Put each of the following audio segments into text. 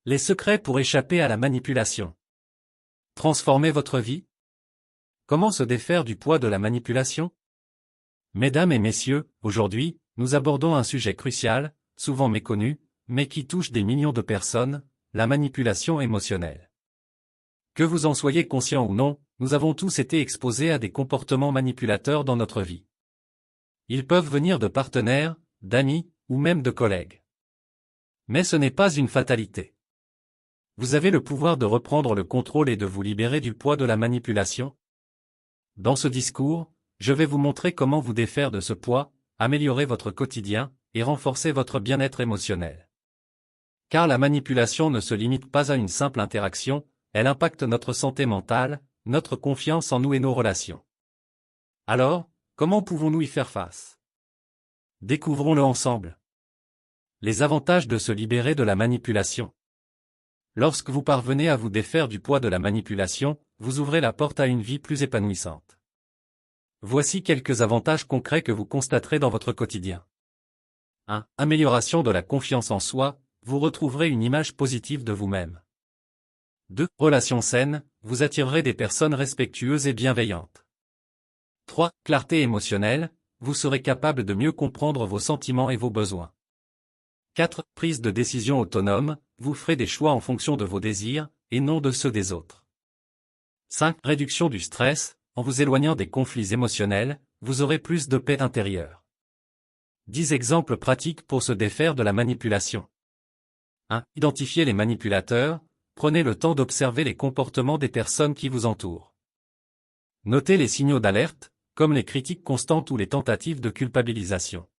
Les secrets pour échapper à la manipulation. Transformer votre vie? Comment se défaire du poids de la manipulation? Mesdames et messieurs, aujourd'hui, nous abordons un sujet crucial, souvent méconnu, mais qui touche des millions de personnes, la manipulation émotionnelle. Que vous en soyez conscient ou non, nous avons tous été exposés à des comportements manipulateurs dans notre vie. Ils peuvent venir de partenaires, d'amis, ou même de collègues. Mais ce n'est pas une fatalité. Vous avez le pouvoir de reprendre le contrôle et de vous libérer du poids de la manipulation. Dans ce discours, je vais vous montrer comment vous défaire de ce poids, améliorer votre quotidien, et renforcer votre bien-être émotionnel. Car la manipulation ne se limite pas à une simple interaction, elle impacte notre santé mentale, notre confiance en nous et nos relations. Alors, comment pouvons-nous y faire face? Découvrons-le ensemble. Les avantages de se libérer de la manipulation. Lorsque vous parvenez à vous défaire du poids de la manipulation, vous ouvrez la porte à une vie plus épanouissante. Voici quelques avantages concrets que vous constaterez dans votre quotidien. 1. Amélioration de la confiance en soi, vous retrouverez une image positive de vous-même. 2. Relations saines, vous attirerez des personnes respectueuses et bienveillantes. 3. Clarté émotionnelle, vous serez capable de mieux comprendre vos sentiments et vos besoins. 4. Prise de décision autonome, vous ferez des choix en fonction de vos désirs, et non de ceux des autres. 5. Réduction du stress, en vous éloignant des conflits émotionnels, vous aurez plus de paix intérieure. 10 exemples pratiques pour se défaire de la manipulation. 1. Identifiez les manipulateurs, prenez le temps d'observer les comportements des personnes qui vous entourent. Notez les signaux d'alerte, comme les critiques constantes ou les tentatives de culpabilisation.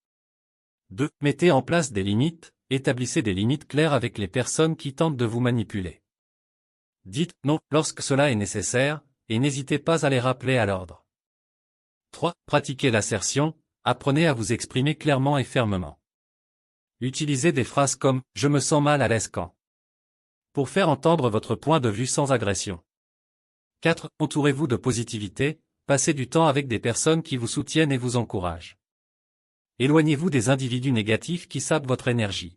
2. Mettez en place des limites, établissez des limites claires avec les personnes qui tentent de vous manipuler. Dites non lorsque cela est nécessaire, et n'hésitez pas à les rappeler à l'ordre. 3. Pratiquez l'assertion, apprenez à vous exprimer clairement et fermement. Utilisez des phrases comme « je me sens mal à l'aise quand » pour faire entendre votre point de vue sans agression. 4. Entourez-vous de positivité, passez du temps avec des personnes qui vous soutiennent et vous encouragent. Éloignez-vous des individus négatifs qui sapent votre énergie.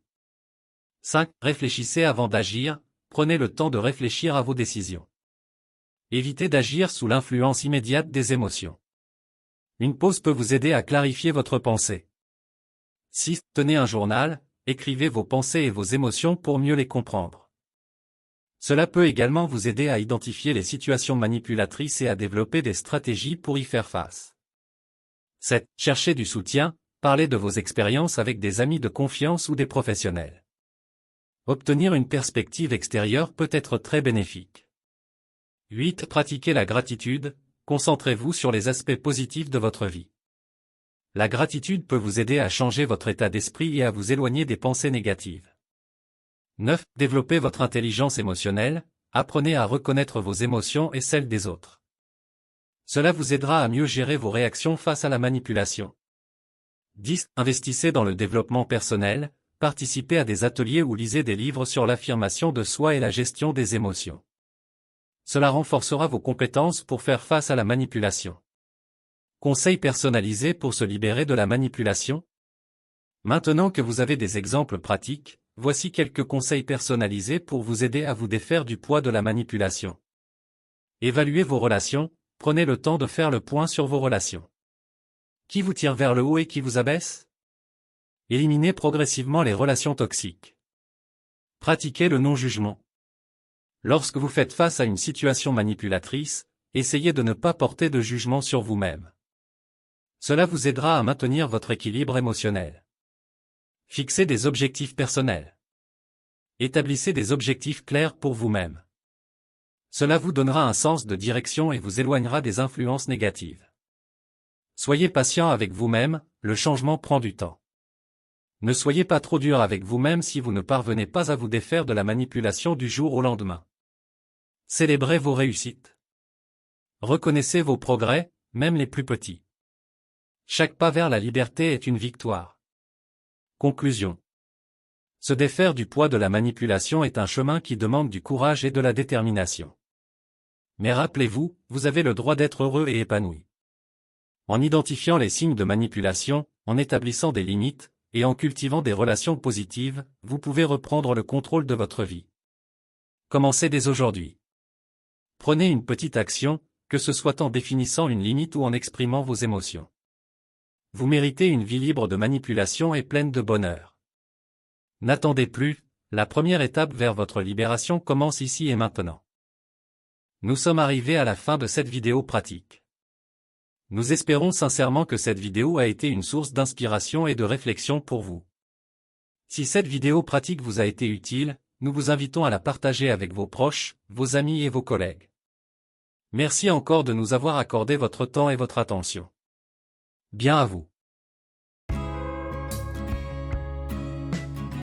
5. Réfléchissez avant d'agir, prenez le temps de réfléchir à vos décisions. Évitez d'agir sous l'influence immédiate des émotions. Une pause peut vous aider à clarifier votre pensée. 6. Tenez un journal, écrivez vos pensées et vos émotions pour mieux les comprendre. Cela peut également vous aider à identifier les situations manipulatrices et à développer des stratégies pour y faire face. 7. Cherchez du soutien. Parlez de vos expériences avec des amis de confiance ou des professionnels. Obtenir une perspective extérieure peut être très bénéfique. 8. Pratiquez la gratitude, concentrez-vous sur les aspects positifs de votre vie. La gratitude peut vous aider à changer votre état d'esprit et à vous éloigner des pensées négatives. 9. Développez votre intelligence émotionnelle, apprenez à reconnaître vos émotions et celles des autres. Cela vous aidera à mieux gérer vos réactions face à la manipulation. 10. Investissez dans le développement personnel, participez à des ateliers ou lisez des livres sur l'affirmation de soi et la gestion des émotions. Cela renforcera vos compétences pour faire face à la manipulation. Conseils personnalisés pour se libérer de la manipulation? Maintenant que vous avez des exemples pratiques, voici quelques conseils personnalisés pour vous aider à vous défaire du poids de la manipulation. Évaluez vos relations, prenez le temps de faire le point sur vos relations. Qui vous tire vers le haut et qui vous abaisse? Éliminez progressivement les relations toxiques. Pratiquez le non-jugement. Lorsque vous faites face à une situation manipulatrice, essayez de ne pas porter de jugement sur vous-même. Cela vous aidera à maintenir votre équilibre émotionnel. Fixez des objectifs personnels. Établissez des objectifs clairs pour vous-même. Cela vous donnera un sens de direction et vous éloignera des influences négatives. Soyez patient avec vous-même, le changement prend du temps. Ne soyez pas trop dur avec vous-même si vous ne parvenez pas à vous défaire de la manipulation du jour au lendemain. Célébrez vos réussites. Reconnaissez vos progrès, même les plus petits. Chaque pas vers la liberté est une victoire. Conclusion. Se défaire du poids de la manipulation est un chemin qui demande du courage et de la détermination. Mais rappelez-vous, vous avez le droit d'être heureux et épanoui. En identifiant les signes de manipulation, en établissant des limites, et en cultivant des relations positives, vous pouvez reprendre le contrôle de votre vie. Commencez dès aujourd'hui. Prenez une petite action, que ce soit en définissant une limite ou en exprimant vos émotions. Vous méritez une vie libre de manipulation et pleine de bonheur. N'attendez plus, la première étape vers votre libération commence ici et maintenant. Nous sommes arrivés à la fin de cette vidéo pratique. Nous espérons sincèrement que cette vidéo a été une source d'inspiration et de réflexion pour vous. Si cette vidéo pratique vous a été utile, nous vous invitons à la partager avec vos proches, vos amis et vos collègues. Merci encore de nous avoir accordé votre temps et votre attention. Bien à vous.